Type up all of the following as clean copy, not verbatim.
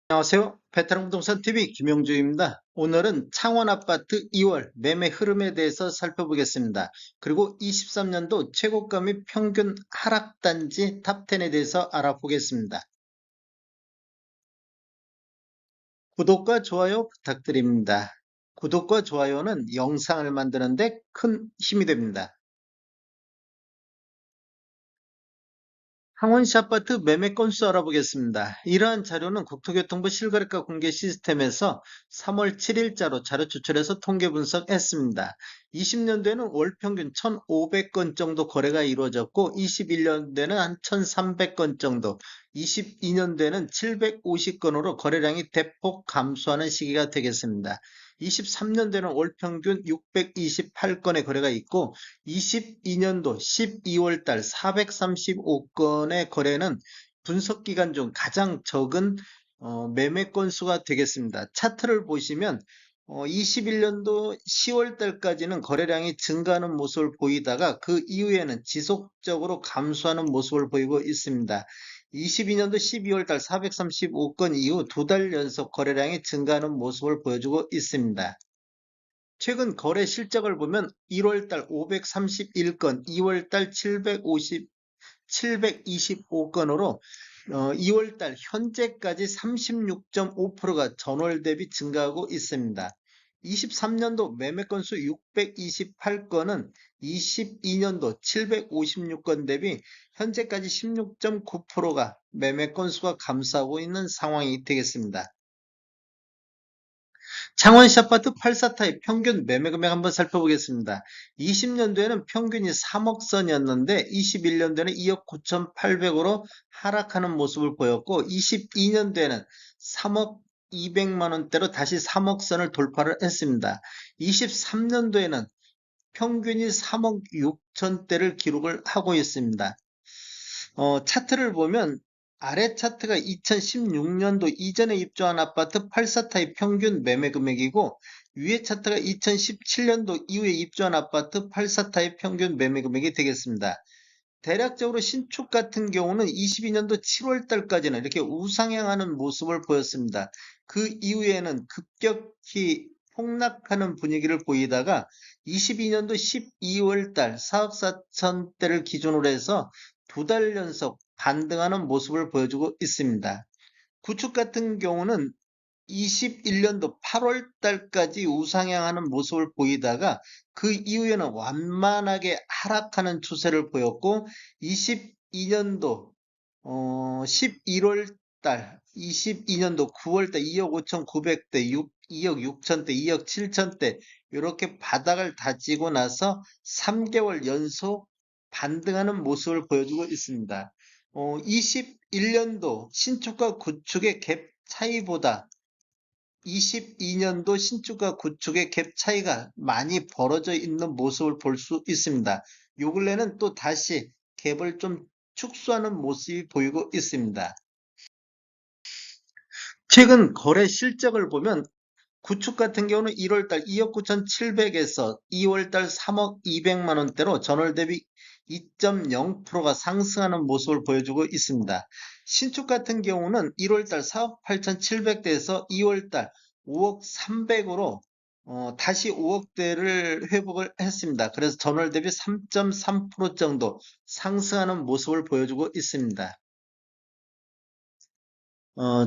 안녕하세요. 베테랑 부동산 TV 김용주입니다. 오늘은 창원 아파트 2월 매매 흐름에 대해서 살펴보겠습니다. 그리고 23년도 최고가 및 평균 하락 단지 탑10에 대해서 알아보겠습니다. 구독과 좋아요 부탁드립니다. 구독과 좋아요는 영상을 만드는데 큰 힘이 됩니다. 창원시 아파트 매매 건수 알아보겠습니다. 이러한 자료는 국토교통부 실거래가 공개 시스템에서 3월 7일자로 자료 추출해서 통계 분석했습니다. 20년도에는 월 평균 1,500건 정도 거래가 이루어졌고 21년도에는 한 1,300건 정도, 22년도에는 750건으로 거래량이 대폭 감소하는 시기가 되겠습니다. 23년도에는 월 평균 628건의 거래가 있고 22년도 12월 달 435건의 거래는 분석 기간 중 가장 적은 매매 건수가 되겠습니다. 차트를 보시면 21년도 10월 달까지는 거래량이 증가하는 모습을 보이다가 그 이후에는 지속적으로 감소하는 모습을 보이고 있습니다. 22년도 12월 달 435건 이후 두 달 연속 거래량이 증가하는 모습을 보여주고 있습니다. 최근 거래 실적을 보면 1월달 531건, 2월달 725건으로 2월달 현재까지 36.5%가 전월 대비 증가하고 있습니다. 23년도 매매 건수 628건은 22년도 756건 대비 현재까지 16.9%가 매매 건수가 감소하고 있는 상황이 되겠습니다. 창원시 아파트 84타입 평균 매매 금액 한번 살펴보겠습니다. 20년도에는 평균이 3억 선이었는데 21년도에는 2억 9,800으로 하락하는 모습을 보였고 22년도에는 3억 200만 원대로 다시 3억 선을 돌파를 했습니다. 23년도에는 평균이 3억 6천대를 기록을 하고 있습니다. 차트를 보면 아래 차트가 2016년도 이전에 입주한 아파트 84타입 평균 매매 금액이고 위에 차트가 2017년도 이후에 입주한 아파트 84타입 평균 매매 금액이 되겠습니다. 대략적으로 신축 같은 경우는 22년도 7월 달까지는 이렇게 우상향하는 모습을 보였습니다. 그 이후에는 급격히 폭락하는 분위기를 보이다가 22년도 12월 달 4억 4천대를 기준으로 해서 두 달 연속 반등하는 모습을 보여주고 있습니다. 구축 같은 경우는 21년도 8월 달까지 우상향하는 모습을 보이다가 그 이후에는 완만하게 하락하는 추세를 보였고 22년도 11월 달, 22년도 9월 달 2억 5,900대, 2억 6천대, 2억 7천대 이렇게 바닥을 다지고 나서 3개월 연속 반등하는 모습을 보여주고 있습니다. 21년도 신축과 구축의 갭 차이보다 22년도 신축과 구축의 갭 차이가 많이 벌어져 있는 모습을 볼 수 있습니다. 요 근래는 또 다시 갭을 좀 축소하는 모습이 보이고 있습니다. 최근 거래 실적을 보면 구축 같은 경우는 1월달 2억 9,700에서 2월달 3억 200만 원대로 전월 대비 2.0%가 상승하는 모습을 보여주고 있습니다. 신축 같은 경우는 1월달 4억 8,700대에서 2월달 5억 300으로 다시 5억대를 회복을 했습니다. 그래서 전월 대비 3.3% 정도 상승하는 모습을 보여주고 있습니다.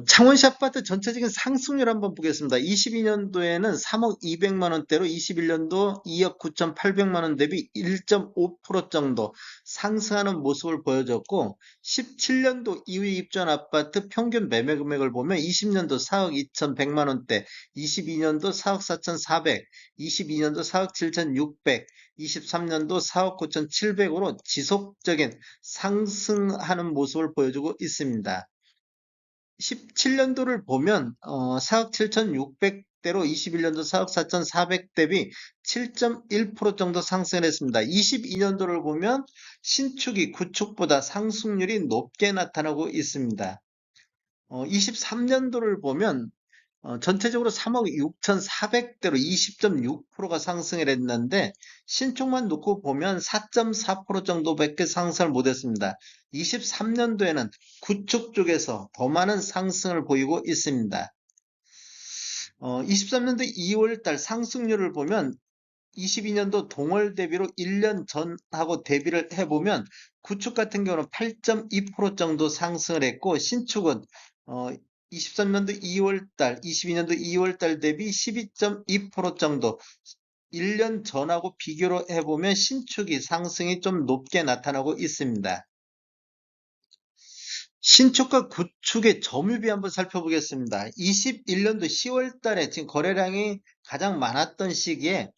창원시 아파트 전체적인 상승률 한번 보겠습니다. 22년도에는 3억 200만 원대로 21년도 2억 9,800만 원 대비 1.5% 정도 상승하는 모습을 보여줬고 17년도 이후에 입주한 아파트 평균 매매 금액을 보면 20년도 4억 2,100만 원대, 22년도 4억 4,400, 22년도 4억 7,600, 23년도 4억 9,700으로 지속적인 상승하는 모습을 보여주고 있습니다. 17년도를 보면 4억 7,600대로 21년도 4억 4,400 대비 7.1% 정도 상승했습니다. 22년도를 보면 신축이 구축보다 상승률이 높게 나타나고 있습니다. 23년도를 보면 전체적으로 3억 6,400대로 20.6%가 상승을 했는데 신축만 놓고 보면 4.4% 정도밖에 상승을 못했습니다. 23년도에는 구축 쪽에서 더 많은 상승을 보이고 있습니다. 23년도 2월달 상승률을 보면 22년도 동월 대비로 1년 전하고 대비를 해보면 구축 같은 경우는 8.2% 정도 상승을 했고 신축은 23년도 2월달, 22년도 2월달 대비 12.2% 정도 1년 전하고 비교를 해보면 신축이 상승이 좀 높게 나타나고 있습니다. 신축과 구축의 점유비 한번 살펴보겠습니다. 21년도 10월 달에 지금 거래량이 가장 많았던 시기에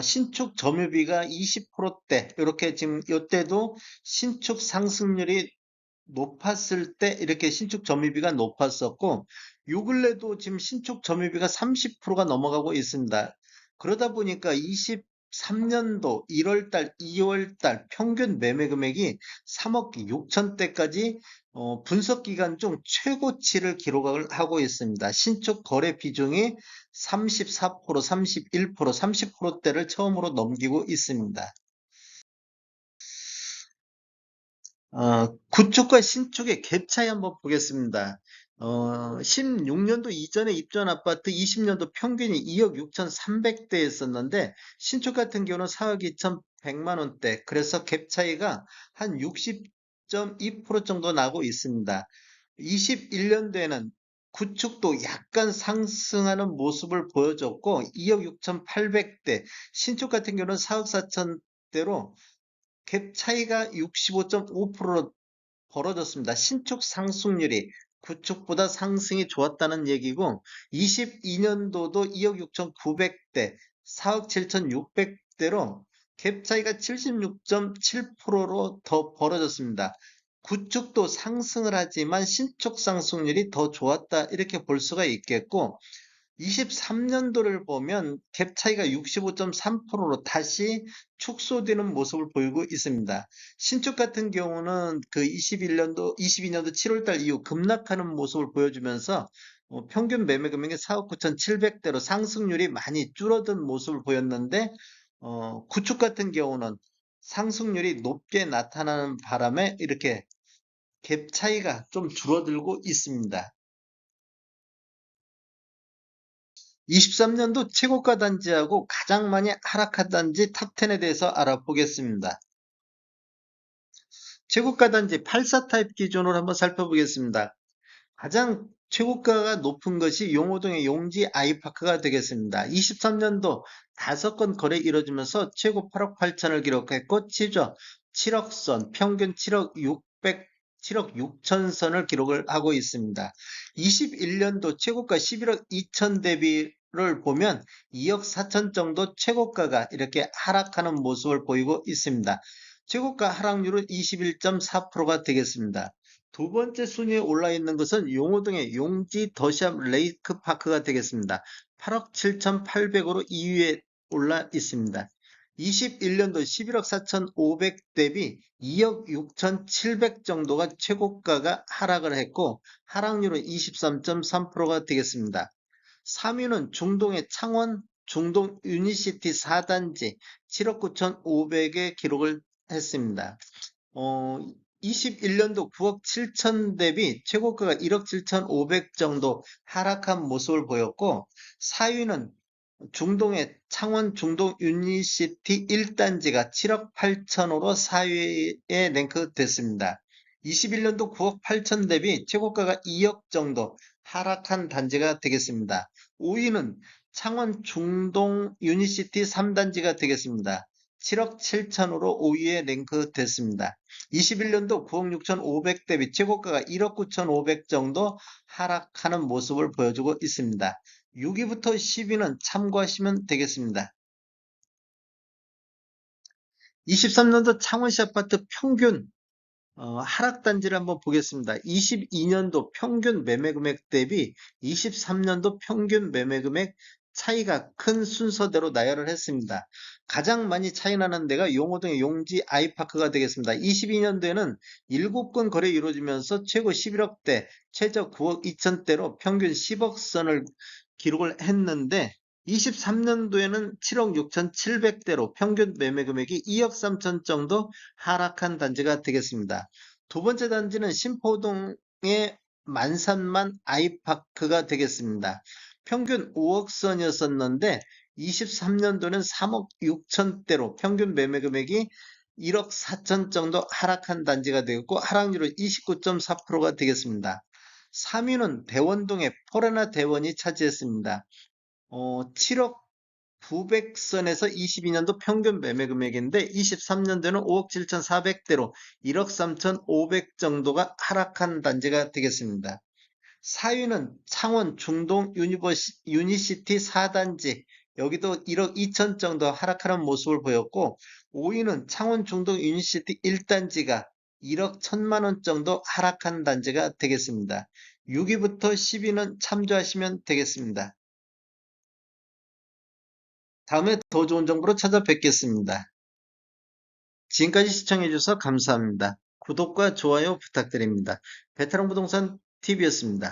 신축 점유비가 20%대 이렇게 지금 이때도 신축 상승률이 높았을 때 이렇게 신축 점유비가 높았었고 요 근래도 지금 신축 점유비가 30%가 넘어가고 있습니다. 그러다 보니까 23년도 1월달, 2월달 평균 매매 금액이 3억 6천대까지 분석 기간 중 최고치를 기록을 하고 있습니다. 신축 거래 비중이 34%, 31%, 30%대를 처음으로 넘기고 있습니다. 구축과 신축의 갭 차이 한번 보겠습니다. 16년도 이전에 입주한 아파트 20년도 평균이 2억 6,300대였었는데 신축 같은 경우는 4억 2,100만 원대. 그래서 갭 차이가 한 60.2% 정도 나고 있습니다. 21년도에는 구축도 약간 상승하는 모습을 보여줬고 2억 6,800대, 신축 같은 경우는 4억 4천대로 갭 차이가 65.5%로 벌어졌습니다. 신축 상승률이 구축보다 상승이 좋았다는 얘기고 22년도도 2억 6,900대, 4억 7,600대로 갭 차이가 76.7%로 더 벌어졌습니다. 구축도 상승을 하지만 신축 상승률이 더 좋았다 이렇게 볼 수가 있겠고 23년도를 보면 갭 차이가 65.3%로 다시 축소되는 모습을 보이고 있습니다. 신축 같은 경우는 그 22년도 7월달 이후 급락하는 모습을 보여주면서 평균 매매 금액이 4억 9,700대로 상승률이 많이 줄어든 모습을 보였는데 구축 같은 경우는 상승률이 높게 나타나는 바람에 이렇게 갭 차이가 좀 줄어들고 있습니다. 23년도 최고가 단지하고 가장 많이 하락한 단지 탑10에 대해서 알아보겠습니다. 최고가 단지 84 타입 기준으로 한번 살펴보겠습니다. 가장 최고가가 높은 것이 용호동의 용지 아이파크가 되겠습니다. 23년도 5건 거래 이루어지면서 최고 8억 8천을 기록했고 최저 7억 선, 평균 7억 600, 7억 6천 선을 기록을 하고 있습니다. 21년도 최고가 11억 2천 대비를 보면 2억 4천 정도 최고가가 이렇게 하락하는 모습을 보이고 있습니다. 최고가 하락률은 21.4%가 되겠습니다. 두 번째 순위에 올라 있는 것은 용호동의 용지 더샵 레이크 파크가 되겠습니다. 8억 7,800으로 2위에 올라 있습니다. 21년도 11억 4,500 대비 2억 6,700 정도가 최고가가 하락을 했고 하락률은 23.3%가 되겠습니다. 3위는 중동의 창원 중동 유니시티 4단지 7억 9,500에 기록을 했습니다. 21년도 9억 7천 대비 최고가가 1억 7,500 정도 하락한 모습을 보였고 4위는 중동의 창원 중동 유니시티 1단지가 7억 8천으로 4위에 랭크됐습니다. 21년도 9억 8천 대비 최고가가 2억 정도 하락한 단지가 되겠습니다. 5위는 창원 중동 유니시티 3단지가 되겠습니다. 7억 7천으로 5위에 랭크됐습니다. 21년도 9억 6,500 대비 최고가가 1억 9,500 정도 하락하는 모습을 보여주고 있습니다. 6위부터 10위는 참고하시면 되겠습니다. 23년도 창원시 아파트 평균 하락 단지를 한번 보겠습니다. 22년도 평균 매매 금액 대비 23년도 평균 매매 금액 차이가 큰 순서대로 나열을 했습니다. 가장 많이 차이 나는 데가 용호동의 용지 아이파크가 되겠습니다. 22년도에는 7건 거래 이루어지면서 최고 11억대, 최저 9억 2천대로 평균 10억 선을 기록을 했는데 23년도에는 7억 6,700대로 평균 매매 금액이 2억 3천 정도 하락한 단지가 되겠습니다. 두 번째 단지는 신포동의 만산만 아이파크가 되겠습니다. 평균 5억 선이었었는데 23년도는 3억 6천대로 평균 매매 금액이 1억 4천 정도 하락한 단지가 되었고 하락률은 29.4%가 되겠습니다. 3위는 대원동의 포레나 대원이 차지했습니다. 7억 900선에서 22년도 평균 매매 금액인데 23년도에는 5억 7,400대로 1억 3,500 정도가 하락한 단지가 되겠습니다. 4위는 창원 중동 유니시티 4단지, 여기도 1억 2천 정도 하락하는 모습을 보였고 5위는 창원 중동 유니시티 1단지가 1억 1천만 원 정도 하락한 단지가 되겠습니다. 6위부터 10위는 참조하시면 되겠습니다. 다음에 더 좋은 정보로 찾아뵙겠습니다. 지금까지 시청해주셔서 감사합니다. 구독과 좋아요 부탁드립니다. 베테랑 부동산 TV였습니다.